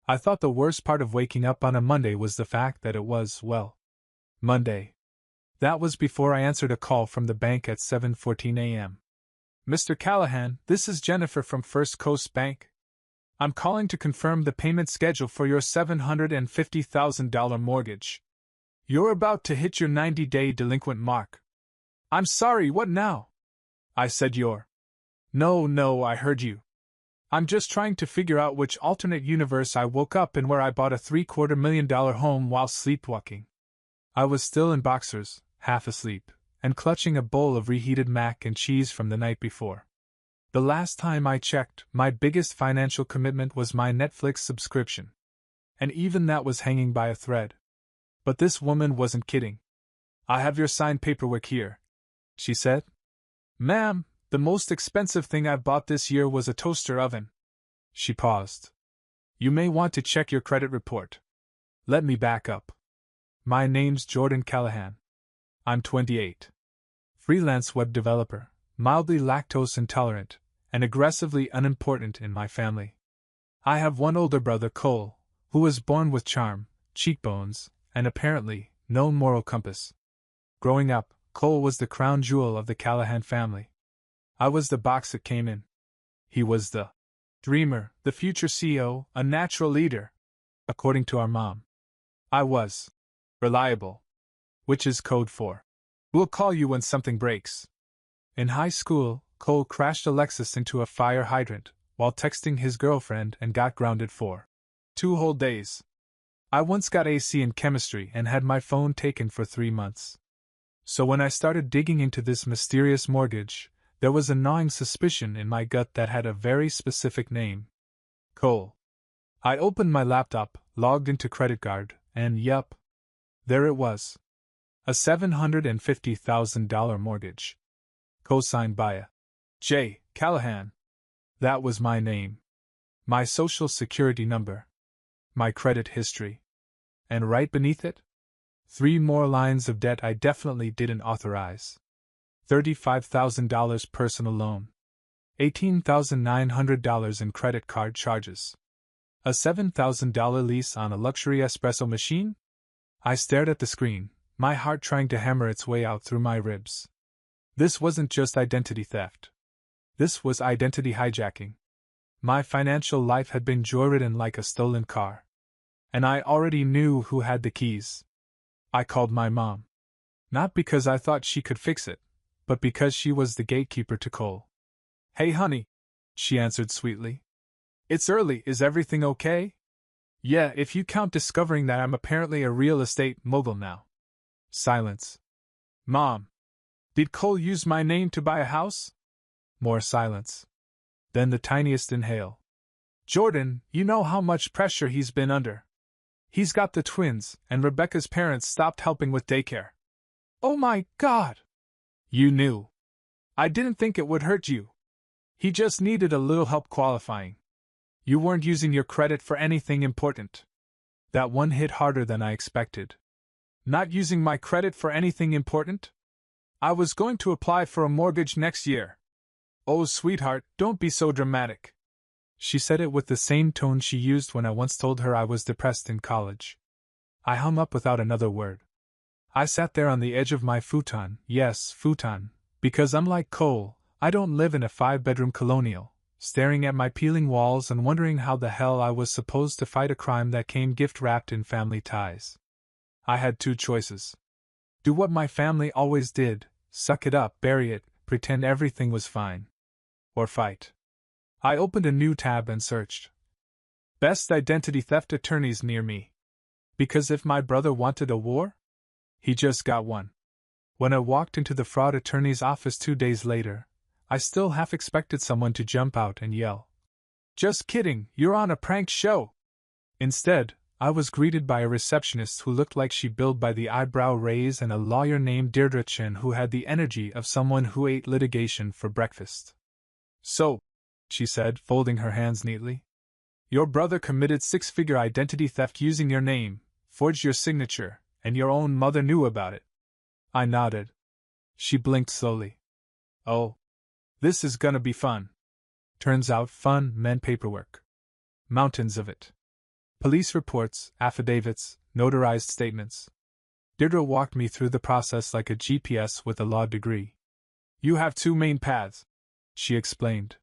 I thought the worst part of waking up on a Monday was the fact that it was, well, Monday. That was before I answered a call from the bank at 7:14 a.m. Mr. Callahan, this is Jennifer from First Coast Bank. I'm calling to confirm the payment schedule for your $750,000 mortgage. You're about to hit your 90-day delinquent mark. I'm sorry, what now? I said you're. No, I heard you. I'm just trying to figure out which alternate universe I woke up in where I bought a $750,000 home while sleepwalking. I was still in boxers, half asleep, and clutching a bowl of reheated mac and cheese from the night before. The last time I checked, my biggest financial commitment was my Netflix subscription. And even that was hanging by a thread. But this woman wasn't kidding. I have your signed paperwork here, she said. Ma'am, the most expensive thing I've bought this year was a toaster oven. She paused. You may want to check your credit report. Let me back up. My name's Jordan Callahan. I'm 28. Freelance web developer, mildly lactose intolerant, and aggressively unimportant in my family. I have one older brother, Cole, who was born with charm, cheekbones, and apparently no moral compass. Growing up, Cole was the crown jewel of the Callahan family. I was the box that came in. He was the dreamer, the future CEO, a natural leader, according to our mom. I was reliable, which is code for we'll call you when something breaks. In high school, Cole crashed a Lexus into a fire hydrant while texting his girlfriend and got grounded for 2 whole days. I once got AC in chemistry and had my phone taken for 3 months. So when I started digging into this mysterious mortgage, there was a gnawing suspicion in my gut that had a very specific name. Cole. I opened my laptop, logged into CreditCard, and yup. There it was. A $750,000 mortgage. Co-signed by a J. Callahan. That was my name. My social security number. My credit history. And right beneath it? 3 more lines of debt I definitely didn't authorize. $35,000 personal loan. $18,900 in credit card charges. A $7,000 lease on a luxury espresso machine? I stared at the screen, my heart trying to hammer its way out through my ribs. This wasn't just identity theft. This was identity hijacking. My financial life had been joyridden like a stolen car. And I already knew who had the keys. I called my mom. Not because I thought she could fix it, but because she was the gatekeeper to Cole. Hey honey, she answered sweetly. It's early, is everything okay? Yeah, if you count discovering that I'm apparently a real estate mogul now. Silence. Mom. Did Cole use my name to buy a house? More silence. Then the tiniest inhale. Jordan, you know how much pressure he's been under. He's got the twins, and Rebecca's parents stopped helping with daycare. Oh my God! You knew. I didn't think it would hurt you. He just needed a little help qualifying. You weren't using your credit for anything important. That one hit harder than I expected. Not using my credit for anything important? I was going to apply for a mortgage next year. Oh, sweetheart, don't be so dramatic. She said it with the same tone she used when I once told her I was depressed in college. I hung up without another word. I sat there on the edge of my futon, yes, futon, because unlike Cole, I don't live in a 5-bedroom colonial, staring at my peeling walls and wondering how the hell I was supposed to fight a crime that came gift-wrapped in family ties. I had 2 choices. Do what my family always did, suck it up, bury it, pretend everything was fine. Or fight. I opened a new tab and searched. Best identity theft attorneys near me. Because if my brother wanted a war, he just got one. When I walked into the fraud attorney's office 2 days later, I still half expected someone to jump out and yell, "Just kidding, you're on a prank show!" Instead, I was greeted by a receptionist who looked like she billed by the eyebrow raise and a lawyer named Deirdre Chen who had the energy of someone who ate litigation for breakfast. So, she said, folding her hands neatly, your brother committed 6-figure identity theft using your name, forged your signature, and your own mother knew about it. I nodded. She blinked slowly. Oh. This is gonna be fun. Turns out fun meant paperwork. Mountains of it. Police reports, affidavits, notarized statements. Deirdre walked me through the process like a GPS with a law degree. You have two main paths, she explained.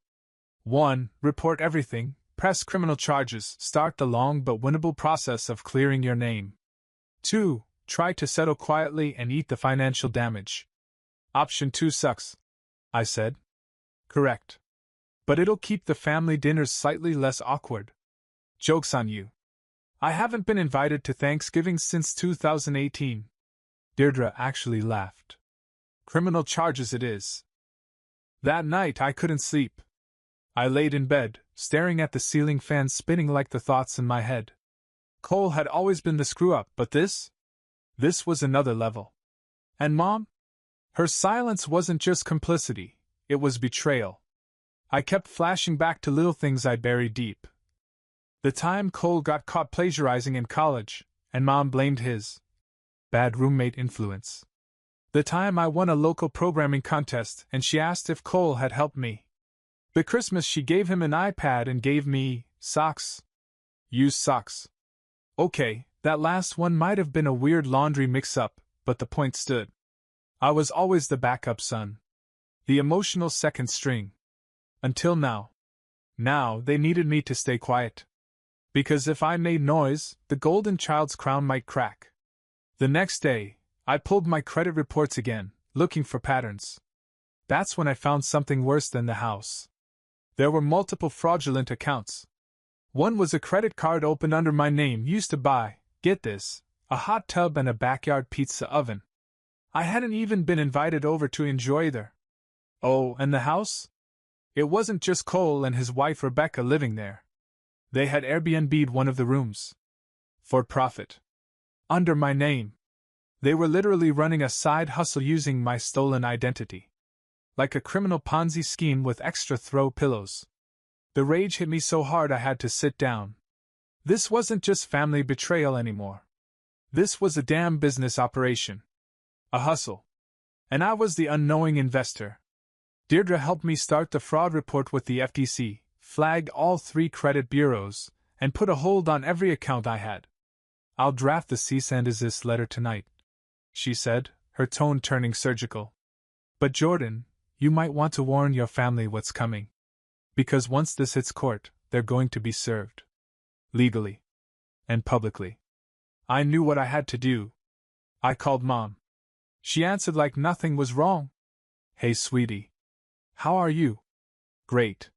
1. Report everything, press criminal charges, start the long but winnable process of clearing your name. 2. Try to settle quietly and eat the financial damage. Option 2 sucks, I said. Correct. But it'll keep the family dinners slightly less awkward. Joke's on you. I haven't been invited to Thanksgiving since 2018. Deirdre actually laughed. Criminal charges it is. That night I couldn't sleep. I laid in bed, staring at the ceiling fan spinning like the thoughts in my head. Cole had always been the screw-up, but this was another level. And Mom? Her silence wasn't just complicity, it was betrayal. I kept flashing back to little things I'd buried deep. The time Cole got caught plagiarizing in college, and Mom blamed his bad roommate influence. The time I won a local programming contest and she asked if Cole had helped me. The Christmas she gave him an iPad and gave me socks. Used socks. Okay, that last one might have been a weird laundry mix-up, but the point stood. I was always the backup son. The emotional second string. Until now. Now they needed me to stay quiet. Because if I made noise, the golden child's crown might crack. The next day, I pulled my credit reports again, looking for patterns. That's when I found something worse than the house. There were multiple fraudulent accounts. One was a credit card opened under my name used to buy, get this, a hot tub and a backyard pizza oven. I hadn't even been invited over to enjoy either. Oh, and the house? It wasn't just Cole and his wife Rebecca living there. They had Airbnb'd one of the rooms. For profit. Under my name. They were literally running a side hustle using my stolen identity. Like a criminal Ponzi scheme with extra throw pillows. The rage hit me so hard I had to sit down. This wasn't just family betrayal anymore. This was a damn business operation. A hustle. And I was the unknowing investor. Deirdre helped me start the fraud report with the FTC, flag all 3 credit bureaus, and put a hold on every account I had. I'll draft the cease and desist letter tonight, she said, her tone turning surgical. But Jordan, you might want to warn your family what's coming. Because once this hits court, they're going to be served. Legally. And publicly. I knew what I had to do. I called Mom. She answered like nothing was wrong. Hey sweetie. How are you? Great.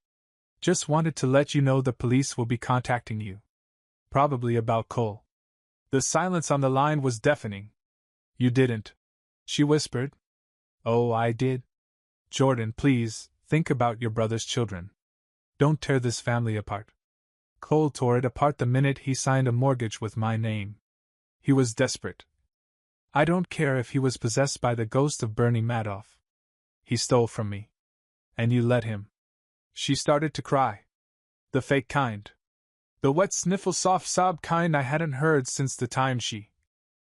Just wanted to let you know the police will be contacting you. Probably about Cole. The silence on the line was deafening. You didn't, she whispered. Oh, I did. Jordan, please, think about your brother's children. Don't tear this family apart. Cole tore it apart the minute he signed a mortgage with my name. He was desperate. I don't care if he was possessed by the ghost of Bernie Madoff. He stole from me. And you let him. She started to cry. The fake kind. The wet sniffle soft sob kind I hadn't heard since the time she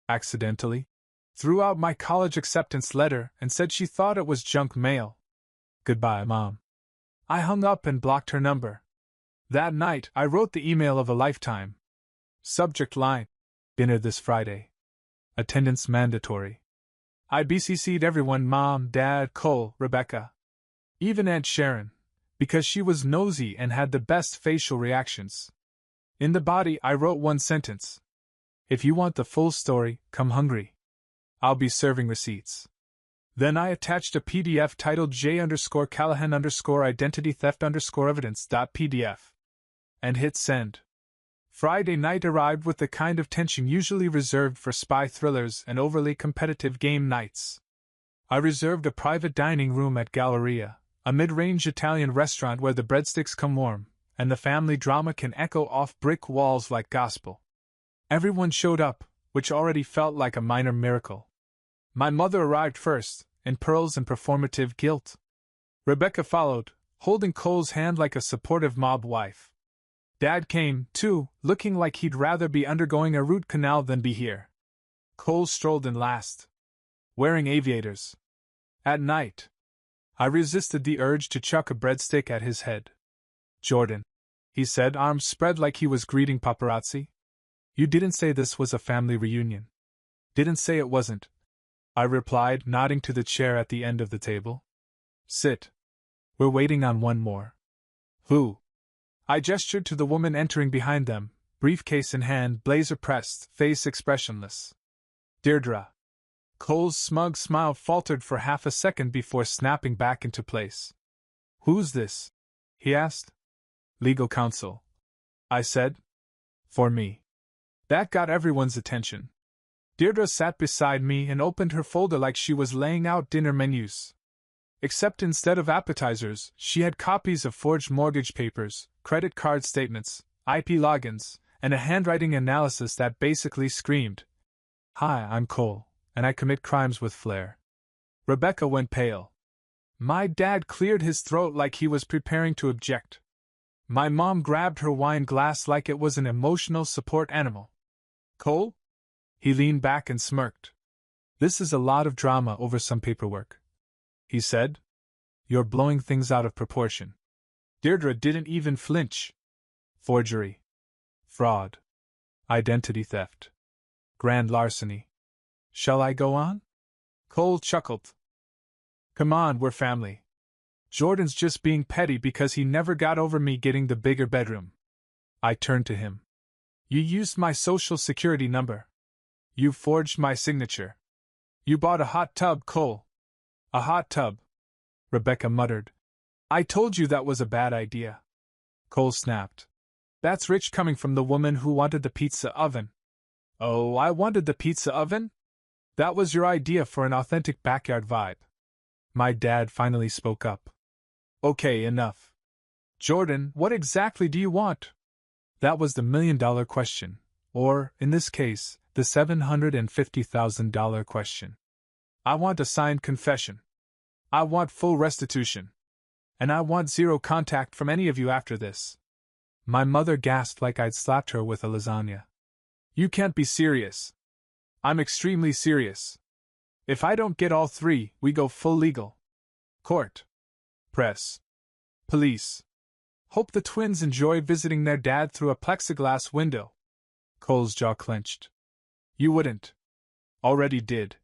accidentally threw out my college acceptance letter and said she thought it was junk mail. Goodbye, Mom. I hung up and blocked her number. That night, I wrote the email of a lifetime. Subject line: dinner this Friday. Attendance mandatory. I BCC'd everyone: Mom, Dad, Cole, Rebecca. Even Aunt Sharon, because she was nosy and had the best facial reactions. In the body, I wrote one sentence. If you want the full story, come hungry. I'll be serving receipts. Then I attached a PDF titled J_Callahan_identity theft evidence.pdf. And hit send. Friday night arrived with the kind of tension usually reserved for spy thrillers and overly competitive game nights. I reserved a private dining room at Galleria, a mid-range Italian restaurant where the breadsticks come warm, and the family drama can echo off brick walls like gospel. Everyone showed up, which already felt like a minor miracle. My mother arrived first, in pearls and performative guilt. Rebecca followed, holding Cole's hand like a supportive mob wife. Dad came, too, looking like he'd rather be undergoing a root canal than be here. Cole strolled in last, wearing aviators. At night, I resisted the urge to chuck a breadstick at his head. Jordan, he said, arms spread like he was greeting paparazzi. You didn't say this was a family reunion. Didn't say it wasn't, I replied, nodding to the chair at the end of the table. Sit. We're waiting on one more. Who? I gestured to the woman entering behind them, briefcase in hand, blazer pressed, face expressionless. Deirdre. Cole's smug smile faltered for half a second before snapping back into place. Who's this? He asked. Legal counsel, I said. For me. That got everyone's attention. Deirdre sat beside me and opened her folder like she was laying out dinner menus. Except instead of appetizers, she had copies of forged mortgage papers, credit card statements, IP logins, and a handwriting analysis that basically screamed, "Hi, I'm Cole, and I commit crimes with flair." Rebecca went pale. My dad cleared his throat like he was preparing to object. My mom grabbed her wine glass like it was an emotional support animal. Cole? He leaned back and smirked. This is a lot of drama over some paperwork, he said. You're blowing things out of proportion. Deirdre didn't even flinch. Forgery. Fraud. Identity theft. Grand larceny. Shall I go on? Cole chuckled. Come on, we're family. Jordan's just being petty because he never got over me getting the bigger bedroom. I turned to him. You used my social security number. You forged my signature. You bought a hot tub, Cole. A hot tub, Rebecca muttered. I told you that was a bad idea. Cole snapped. That's rich coming from the woman who wanted the pizza oven. Oh, I wanted the pizza oven? That was your idea for an authentic backyard vibe. My dad finally spoke up. Okay, enough. Jordan, what exactly do you want? That was the $1,000,000 question, or, in this case, the $750,000 question. I want a signed confession. I want full restitution. And I want zero contact from any of you after this. My mother gasped like I'd slapped her with a lasagna. You can't be serious. I'm extremely serious. If I don't get all three, we go full legal. Court. Press. Police. Hope the twins enjoy visiting their dad through a plexiglass window. Cole's jaw clenched. You wouldn't. Already did,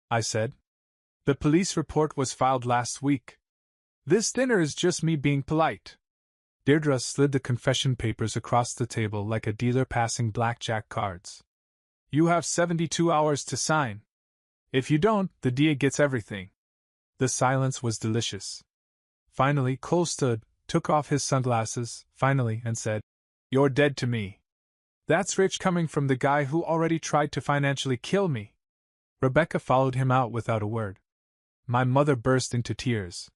I said. The police report was filed last week. This dinner is just me being polite. Deirdre slid the confession papers across the table like a dealer passing blackjack cards. You have 72 hours to sign. If you don't, the DA gets everything. The silence was delicious. Finally, Cole stood, took off his sunglasses, and said, You're dead to me. That's rich coming from the guy who already tried to financially kill me. Rebecca followed him out without a word. My mother burst into tears.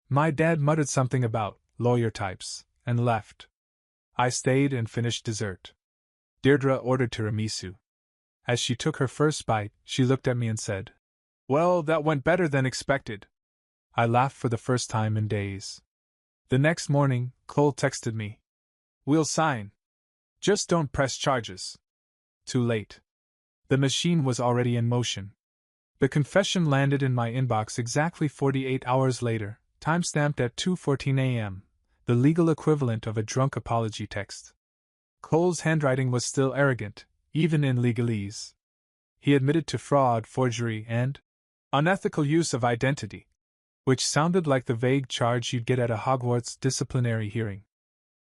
My dad muttered something about lawyer types and left. I stayed and finished dessert. Deirdre ordered tiramisu. As she took her first bite, she looked at me and said, Well, that went better than expected. I laughed for the first time in days. The next morning, Cole texted me. We'll sign. Just don't press charges. Too late. The machine was already in motion. The confession landed in my inbox exactly 48 hours later, timestamped at 2:14 a.m., the legal equivalent of a drunk apology text. Cole's handwriting was still arrogant, even in legalese. He admitted to fraud, forgery, and unethical use of identity, which sounded like the vague charge you'd get at a Hogwarts disciplinary hearing.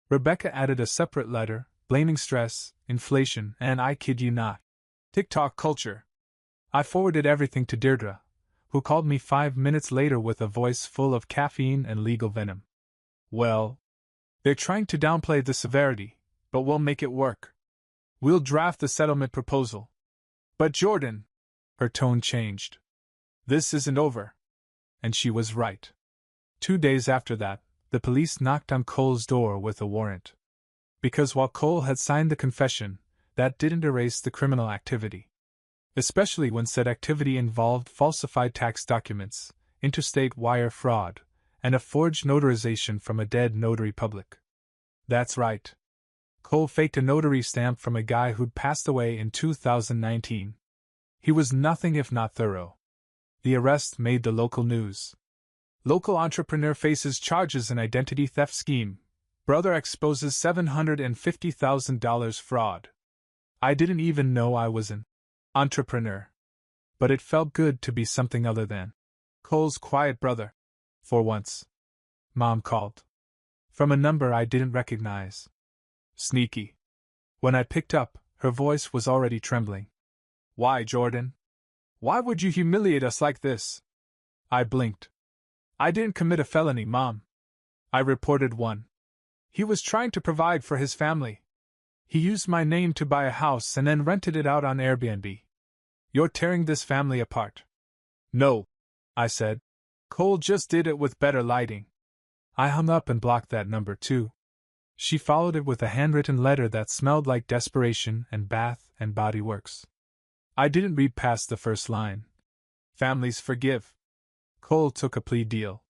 Rebecca added a separate letter, blaming stress, inflation, and I kid you not, TikTok culture. I forwarded everything to Deirdre, who called me 5 minutes later with a voice full of caffeine and legal venom. Well, they're trying to downplay the severity, but we'll make it work. We'll draft the settlement proposal. But Jordan, her tone changed. This isn't over. And she was right. 2 days after that, the police knocked on Cole's door with a warrant. Because while Cole had signed the confession, that didn't erase the criminal activity. Especially when said activity involved falsified tax documents, interstate wire fraud, and a forged notarization from a dead notary public. That's right. Cole faked a notary stamp from a guy who'd passed away in 2019. He was nothing if not thorough. The arrest made the local news. Local entrepreneur faces charges in identity theft scheme. Brother exposes $750,000 fraud. I didn't even know I was an entrepreneur. But it felt good to be something other than Cole's quiet brother. For once. Mom called. From a number I didn't recognize. Sneaky. When I picked up, her voice was already trembling. Why, Jordan? Why would you humiliate us like this? I blinked. I didn't commit a felony, Mom. I reported one. He was trying to provide for his family. He used my name to buy a house and then rented it out on Airbnb. You're tearing this family apart. No, I said. Cole just did it with better lighting. I hung up and blocked that number too. She followed it with a handwritten letter that smelled like desperation and Bath and Body Works. I didn't read past the first line. Families forgive. Cole took a plea deal.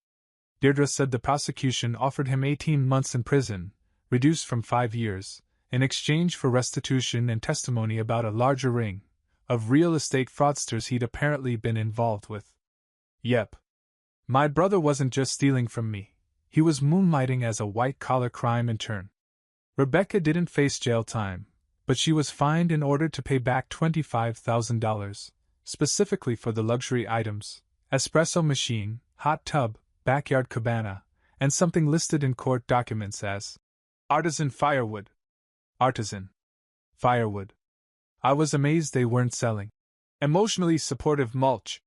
Deirdre said the prosecution offered him 18 months in prison, reduced from 5 years, in exchange for restitution and testimony about a larger ring of real estate fraudsters he'd apparently been involved with. Yep. My brother wasn't just stealing from me, he was moonlighting as a white-collar crime intern. Rebecca didn't face jail time, but she was fined in order to pay back $25,000, specifically for the luxury items, espresso machine, hot tub, backyard cabana, and something listed in court documents as artisan firewood. Artisan firewood. I was amazed they weren't selling emotionally supportive mulch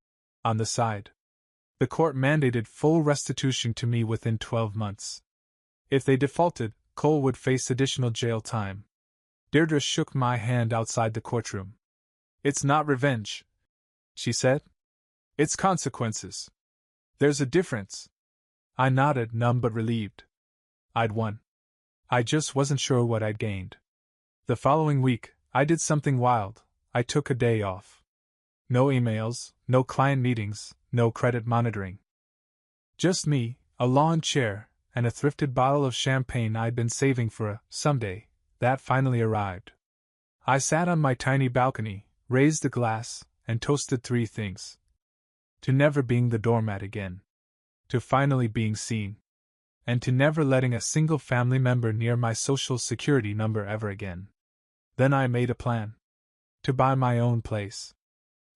on the side. The court mandated full restitution to me within 12 months. If they defaulted, Cole would face additional jail time. Deirdre shook my hand outside the courtroom. It's not revenge, she said. It's consequences. There's a difference. I nodded, numb but relieved. I'd won. I just wasn't sure what I'd gained. The following week, I did something wild. I took a day off. No emails, no client meetings, no credit monitoring. Just me, a lawn chair, and a thrifted bottle of champagne I'd been saving for a someday that finally arrived. I sat on my tiny balcony, raised a glass, and toasted 3 things. To never being the doormat again. To finally being seen. And to never letting a single family member near my social security number ever again. Then I made a plan. To buy my own place.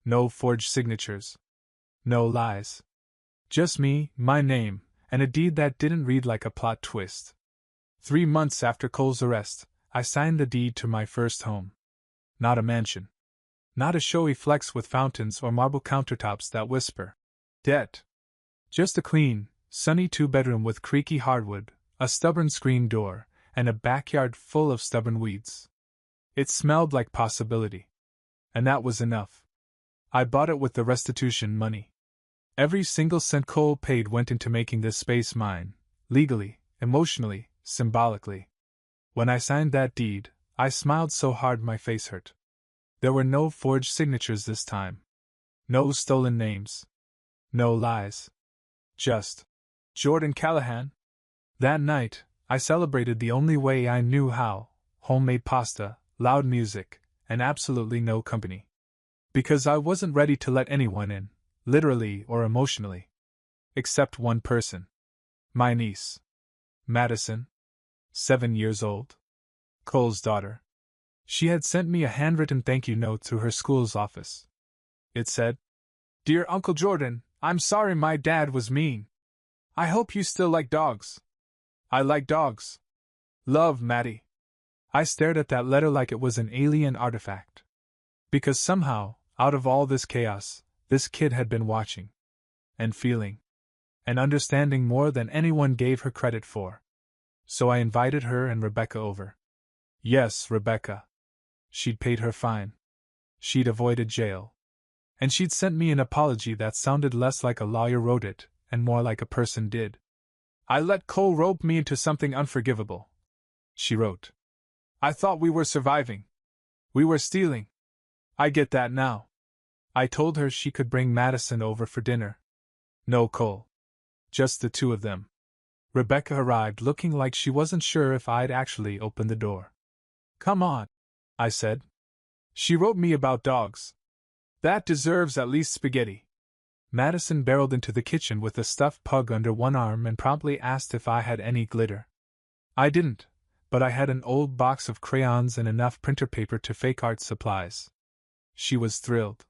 No forged signatures. No lies. Just me, my name, and a deed that didn't read like a plot twist. 3 months after Cole's arrest, I signed the deed to my first home. Not a mansion. Not a showy flex with fountains or marble countertops that whisper debt. Just a clean, sunny 2-bedroom with creaky hardwood, a stubborn screen door, and a backyard full of stubborn weeds. It smelled like possibility. And that was enough. I bought it with the restitution money. Every single cent Cole paid went into making this space mine, legally, emotionally, symbolically. When I signed that deed, I smiled so hard my face hurt. There were no forged signatures this time. No stolen names. No lies. Just Jordan Callahan. That night, I celebrated the only way I knew how: homemade pasta, loud music, and absolutely no company. Because I wasn't ready to let anyone in, literally or emotionally. Except one person. My niece. Madison. 7 years old. Cole's daughter. She had sent me a handwritten thank you note through her school's office. It said, "Dear Uncle Jordan, I'm sorry my dad was mean. I hope you still like dogs. I like dogs. Love, Maddie." I stared at that letter like it was an alien artifact. Because somehow, out of all this chaos, this kid had been watching. And feeling. And understanding more than anyone gave her credit for. So I invited her and Rebecca over. Yes, Rebecca. She'd paid her fine. She'd avoided jail. And she'd sent me an apology that sounded less like a lawyer wrote it, and more like a person did. "I let Cole rope me into something unforgivable," she wrote. "I thought we were surviving. We were stealing. I get that now." I told her she could bring Madison over for dinner. No Cole. Just the 2 of them. Rebecca arrived looking like she wasn't sure if I'd actually opened the door. "Come on," I said. "She wrote me about dogs. That deserves at least spaghetti." Madison barreled into the kitchen with a stuffed pug under one arm and promptly asked if I had any glitter. I didn't, but I had an old box of crayons and enough printer paper to fake art supplies. She was thrilled.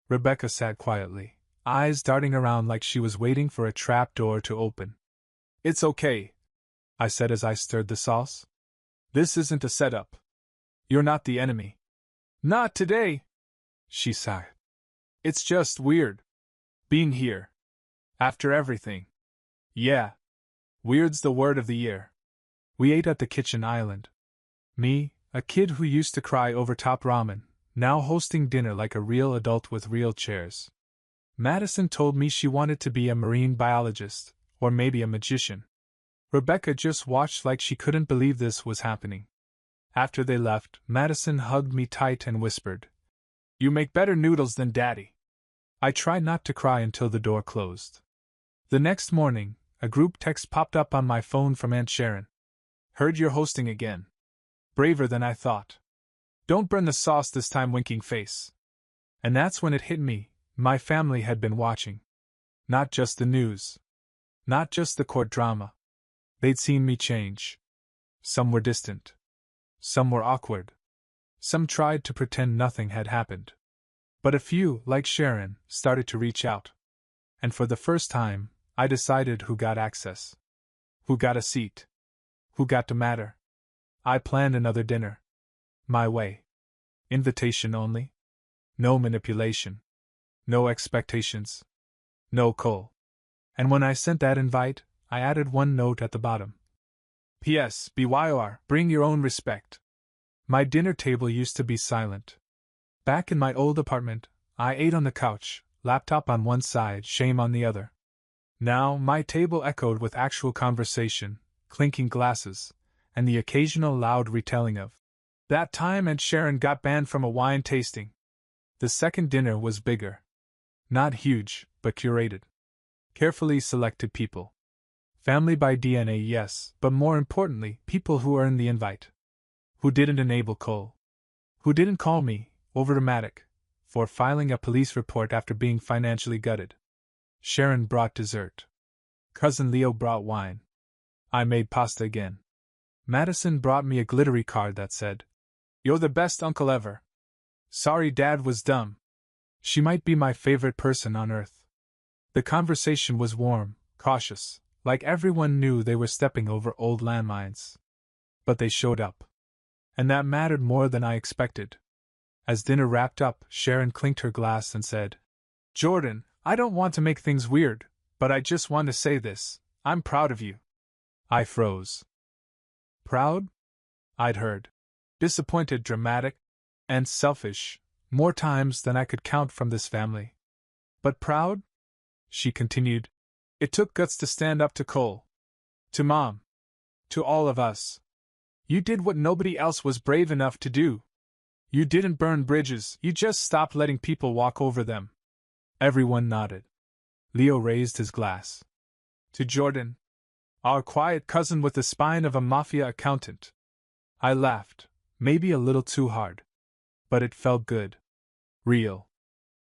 Rebecca sat quietly, eyes darting around like she was waiting for a trap door to open. "It's okay," I said as I stirred the sauce. "This isn't a setup. You're not the enemy." "Not today," she sighed. "It's just weird. Being here. After everything. Yeah. Weird's the word of the year." We ate at the kitchen island. Me, a kid who used to cry over top ramen, now hosting dinner like a real adult with real chairs. Madison told me she wanted to be a marine biologist, or maybe a magician. Rebecca just watched like she couldn't believe this was happening. After they left, Madison hugged me tight and whispered, "You make better noodles than Daddy." I tried not to cry until the door closed. The next morning, a group text popped up on my phone from Aunt Sharon. "Heard you're hosting again. Braver than I thought. Don't burn the sauce this time, winking face." And that's when it hit me, my family had been watching. Not just the news. Not just the court drama. They'd seen me change. Some were distant. Some were awkward. Some tried to pretend nothing had happened. But a few, like Sharon, started to reach out. And for the first time, I decided who got access. Who got a seat. Who got to matter. I planned another dinner. My way. Invitation only. No manipulation. No expectations. No coal. And when I sent that invite, I added one note at the bottom. P.S. BYOR, bring your own respect. My dinner table used to be silent. Back in my old apartment, I ate on the couch, laptop on one side, shame on the other. Now, my table echoed with actual conversation, clinking glasses, and the occasional loud retelling of that time Aunt Sharon got banned from a wine tasting. The second dinner was bigger. Not huge, but curated. Carefully selected people. Family by DNA, yes, but more importantly, people who earned the invite. Who didn't enable Cole. Who didn't call me, overdramatic, for filing a police report after being financially gutted. Sharon brought dessert. Cousin Leo brought wine. I made pasta again. Madison brought me a glittery card that said, "You're the best uncle ever. Sorry Dad was dumb." She might be my favorite person on earth. The conversation was warm, cautious, like everyone knew they were stepping over old landmines. But they showed up. And that mattered more than I expected. As dinner wrapped up, Sharon clinked her glass and said, "Jordan, I don't want to make things weird, but I just want to say this, I'm proud of you." I froze. Proud? I'd heard. Disappointed, dramatic, and selfish, more times than I could count from this family. But proud? She continued. It took guts to stand up to Cole. To Mom. To all of us. You did what nobody else was brave enough to do. You didn't burn bridges, you just stopped letting people walk over them. Everyone nodded. Leo raised his glass. To Jordan. Our quiet cousin with the spine of a mafia accountant. I laughed, maybe a little too hard. But it felt good. Real.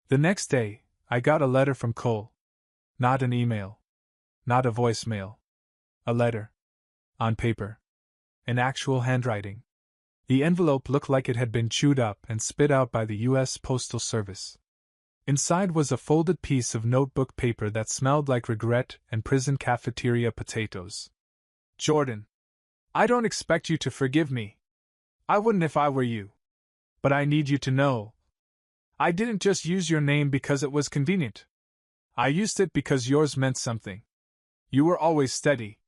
The next day, I got a letter from Cole. Not an email. Not a voicemail. A letter. On paper. In actual handwriting. The envelope looked like it had been chewed up and spit out by the U.S. Postal Service. Inside was a folded piece of notebook paper that smelled like regret and prison cafeteria potatoes. Jordan. I don't expect you to forgive me. I wouldn't if I were you. But I need you to know. I didn't just use your name because it was convenient. I used it because yours meant something. You were always steady.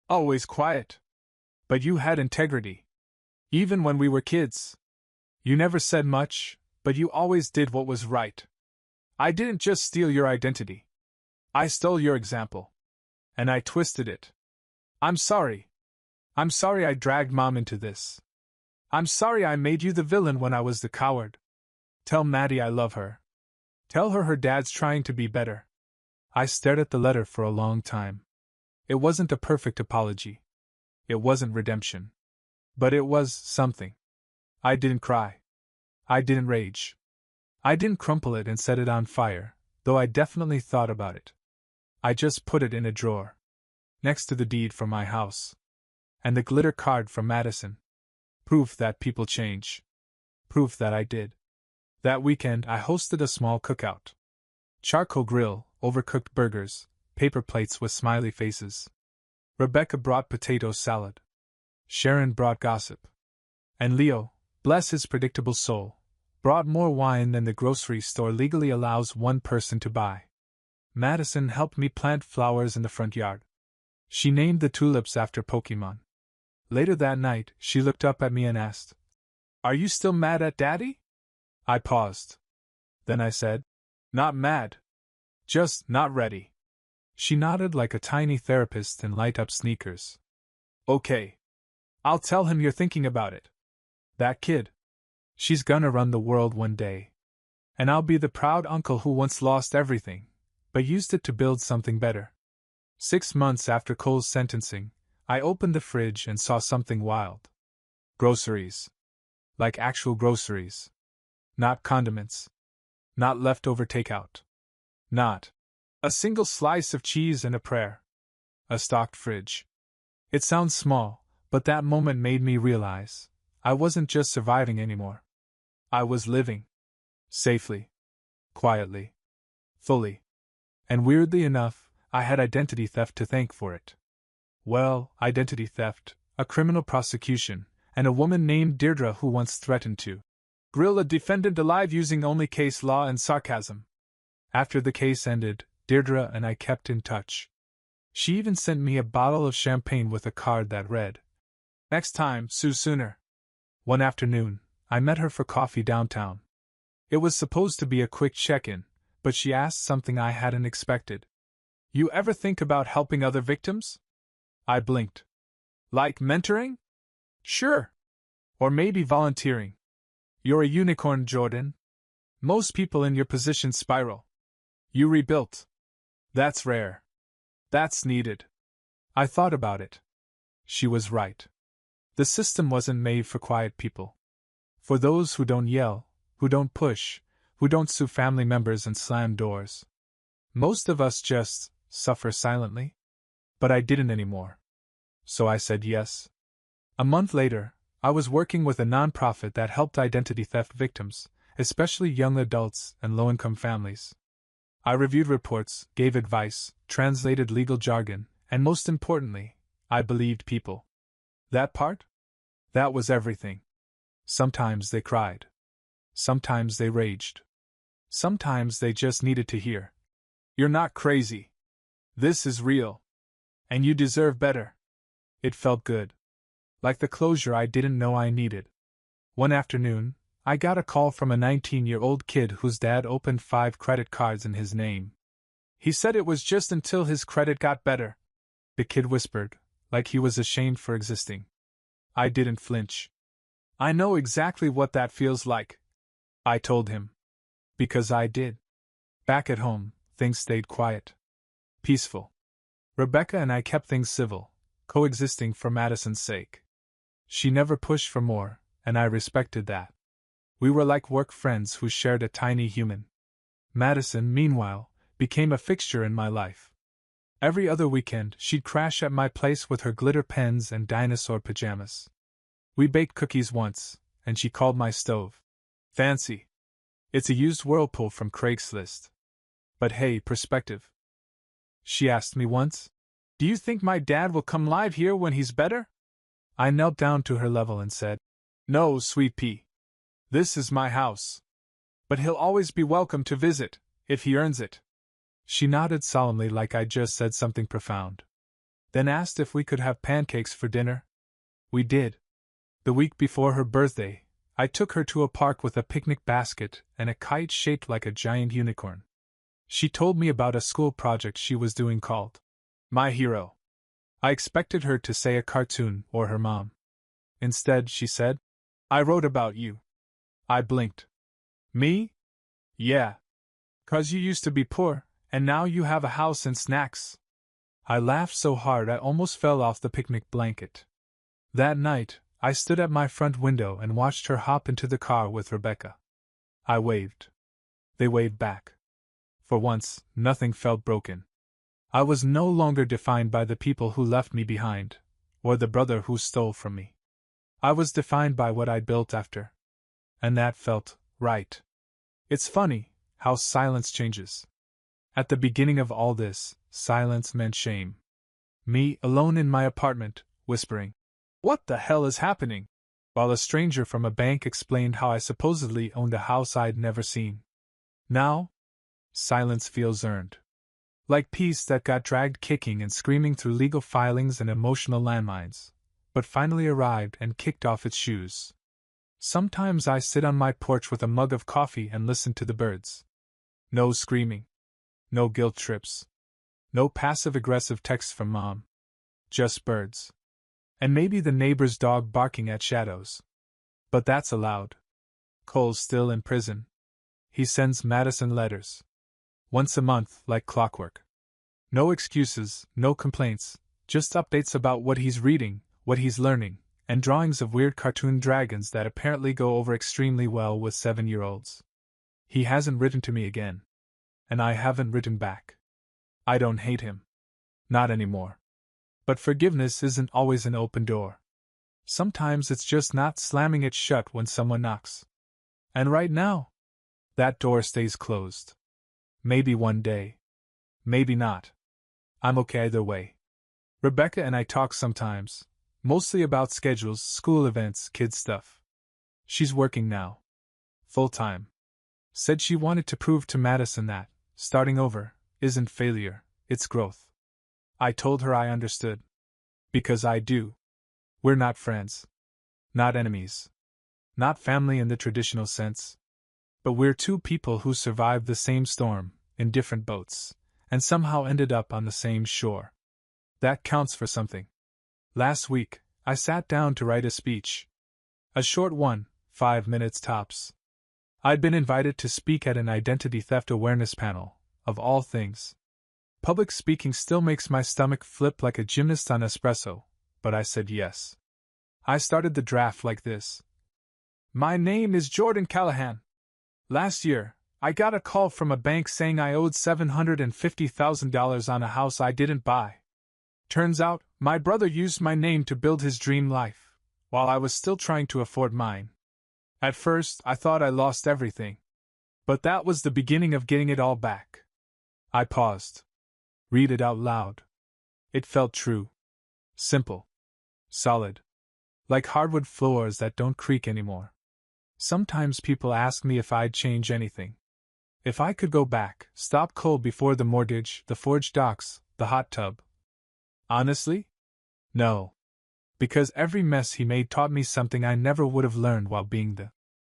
Always quiet. But you had integrity. Even when we were kids. You never said much, but you always did what was right. I didn't just steal your identity. I stole your example. And I twisted it. I'm sorry. I'm sorry I dragged Mom into this. I'm sorry I made you the villain when I was the coward. Tell Maddie I love her. Tell her dad's trying to be better. I stared at the letter for a long time. It wasn't a perfect apology. It wasn't redemption. But it was something. I didn't cry. I didn't rage. I didn't crumple it and set it on fire, though I definitely thought about it. I just put it in a drawer. Next to the deed for my house. And the glitter card from Madison. Proof that people change. Proof that I did. That weekend I hosted a small cookout. Charcoal grill, overcooked burgers, paper plates with smiley faces. Rebecca brought potato salad. Sharon brought gossip. And Leo, bless his predictable soul, brought more wine than the grocery store legally allows one person to buy. Madison helped me plant flowers in the front yard. She named the tulips after Pokemon. Later that night, she looked up at me and asked, "Are you still mad at Daddy?" I paused. Then I said, "Not mad. Just not ready." She nodded like a tiny therapist in light-up sneakers. "Okay. I'll tell him you're thinking about it. That kid. She's gonna run the world one day. And I'll be the proud uncle who once lost everything, but used it to build something better." 6 months after Cole's sentencing, I opened the fridge and saw something wild. Groceries. Like actual groceries. Not condiments. Not leftover takeout. Not a single slice of cheese and a prayer. A stocked fridge. It sounds small, but that moment made me realize I wasn't just surviving anymore. I was living. Safely. Quietly. Fully. And weirdly enough, I had identity theft to thank for it. Well, identity theft, a criminal prosecution, and a woman named Deirdre who once threatened to grill a defendant alive using only case law and sarcasm. After the case ended, Deirdre and I kept in touch. She even sent me a bottle of champagne with a card that read, "Next time, sue sooner." One afternoon, I met her for coffee downtown. It was supposed to be a quick check-in, but she asked something I hadn't expected. "You ever think about helping other victims?" I blinked. "Like mentoring?" "Sure. Or maybe volunteering." "You're a unicorn, Jordan. Most people in your position spiral. You rebuilt. That's rare. That's needed." I thought about it. She was right. The system wasn't made for quiet people. For those who don't yell, who don't push, who don't sue family members and slam doors. Most of us just suffer silently. But I didn't anymore. So I said yes. A month later, I was working with a nonprofit that helped identity theft victims, especially young adults and low-income families. I reviewed reports, gave advice, translated legal jargon, and most importantly, I believed people. That part? That was everything. Sometimes they cried. Sometimes they raged. Sometimes they just needed to hear, "You're not crazy. This is real. And you deserve better." It felt good. Like the closure I didn't know I needed. One afternoon, I got a call from a 19-year-old kid whose dad opened 5 credit cards in his name. He said it was just until his credit got better. The kid whispered, like he was ashamed for existing. I didn't flinch. "I know exactly what that feels like," I told him. Because I did. Back at home, things stayed quiet. Peaceful. Rebecca and I kept things civil, coexisting for Madison's sake. She never pushed for more, and I respected that. We were like work friends who shared a tiny human. Madison, meanwhile, became a fixture in my life. Every other weekend, she'd crash at my place with her glitter pens and dinosaur pajamas. We baked cookies once, and she called my stove fancy. It's a used Whirlpool from Craigslist. But hey, perspective. She asked me once, "Do you think my dad will come live here when he's better?" I knelt down to her level and said, "No, sweet pea. This is my house. But he'll always be welcome to visit, if he earns it." She nodded solemnly like I'd just said something profound. Then asked if we could have pancakes for dinner. We did. The week before her birthday, I took her to a park with a picnic basket and a kite shaped like a giant unicorn. She told me about a school project she was doing called My Hero. I expected her to say a cartoon or her mom. Instead, she said, "I wrote about you." I blinked. "Me?" "Yeah. 'Cause you used to be poor, and now you have a house and snacks." I laughed so hard I almost fell off the picnic blanket. That night, I stood at my front window and watched her hop into the car with Rebecca. I waved. They waved back. For once, nothing felt broken. I was no longer defined by the people who left me behind, or the brother who stole from me. I was defined by what I'd built after. And that felt right. It's funny how silence changes. At the beginning of all this, silence meant shame. Me, alone in my apartment, whispering, "What the hell is happening?" while a stranger from a bank explained how I supposedly owned a house I'd never seen. Now, silence feels earned. Like peace that got dragged kicking and screaming through legal filings and emotional landmines, but finally arrived and kicked off its shoes. Sometimes I sit on my porch with a mug of coffee and listen to the birds. No screaming. No guilt trips. No passive-aggressive texts from mom. Just birds. And maybe the neighbor's dog barking at shadows. But that's allowed. Cole's still in prison. He sends Madison letters. Once a month, like clockwork. No excuses, no complaints, just updates about what he's reading, what he's learning, and drawings of weird cartoon dragons that apparently go over extremely well with 7-year-olds. He hasn't written to me again. And I haven't written back. I don't hate him. Not anymore. But forgiveness isn't always an open door. Sometimes it's just not slamming it shut when someone knocks. And right now, that door stays closed. Maybe one day. Maybe not. I'm okay either way. Rebecca and I talk sometimes, mostly about schedules, school events, kid stuff. She's working now. Full-time. Said she wanted to prove to Madison that, starting over, isn't failure, it's growth. I told her I understood. Because I do. We're not friends. Not enemies. Not family in the traditional sense. But we're two people who survived the same storm, in different boats, and somehow ended up on the same shore. That counts for something. Last week, I sat down to write a speech. A short one, 5 minutes tops. I'd been invited to speak at an identity theft awareness panel, of all things. Public speaking still makes my stomach flip like a gymnast on espresso, but I said yes. I started the draft like this. My name is Jordan Callahan. Last year, I got a call from a bank saying I owed $750,000 on a house I didn't buy. Turns out, my brother used my name to build his dream life, while I was still trying to afford mine. At first, I thought I lost everything. But that was the beginning of getting it all back. I paused. Read it out loud. It felt true. Simple. Solid. Like hardwood floors that don't creak anymore. Sometimes people ask me if I'd change anything. If I could go back, stop Cole before the mortgage, the forged docs, the hot tub. Honestly? No. Because every mess he made taught me something I never would have learned while being the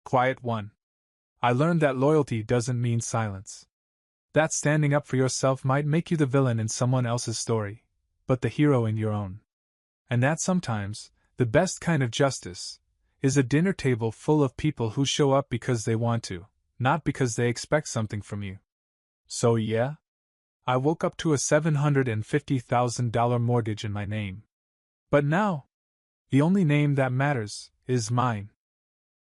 quiet one. I learned that loyalty doesn't mean silence. That standing up for yourself might make you the villain in someone else's story, but the hero in your own. And that sometimes, the best kind of justice, is a dinner table full of people who show up because they want to, not because they expect something from you. So yeah? I woke up to a $750,000 mortgage in my name. But now, the only name that matters is mine.